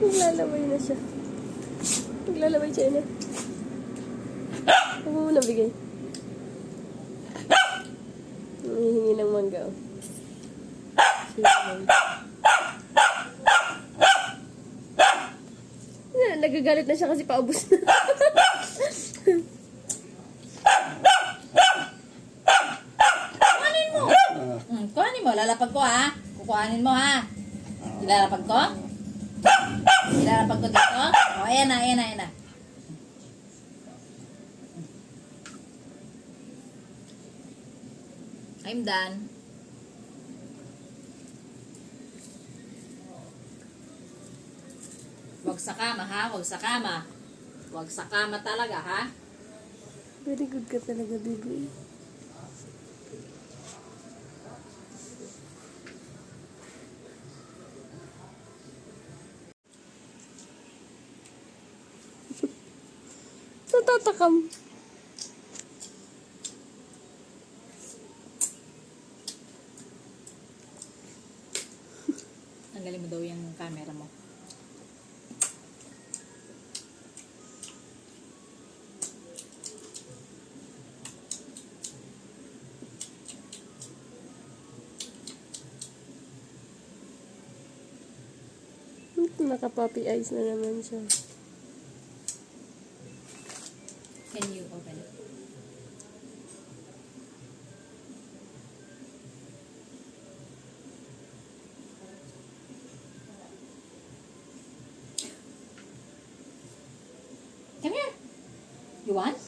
Naglalaway na siya. Naglalaway siya na. Huwag mo muna bigay. Hihingi ng mangga. Oh. Nagagalit na siya kasi paubos na. Kuhanin mo. Kuhanin mo. Lalapag ko ha. Kukuhanin mo ha. Ilalapag ko? Ilalapag ko dito? O, ayan na, ayan na, ayan na. I'm done. Huwag sa kama ha, huwag sa kama. Huwag sa kama talaga ha. Very good ka talaga, baby. Natatakam. Tanggalin mo daw yung camera mo. Naka-puppy eyes na naman siya. Can you open it? Come here. You want?